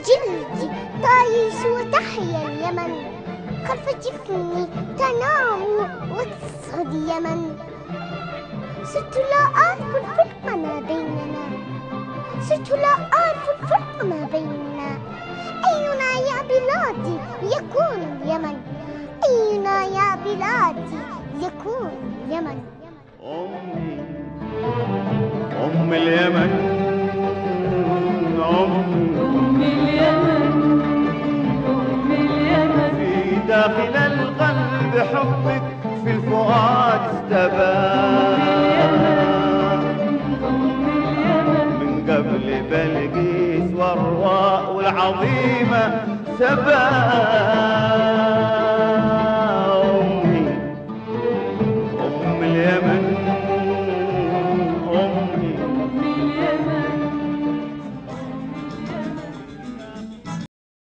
جلدي تعيش وتحيا اليمن، خلف جفني تنام وتصعد اليمن. صرت لا أعرف الفرق ما بيننا، صرت لا أعرف الفرق ما بيننا. أينا يا بلادي يكون اليمن، أينا يا بلادي يكون اليمن. أمي أم اليمن، أم اليمن، أم اليمن، في داخل القلب حبك في الفؤاد استبان، من قبل بلقيس والراء والعظيمة سبا. أمي أم اليمن،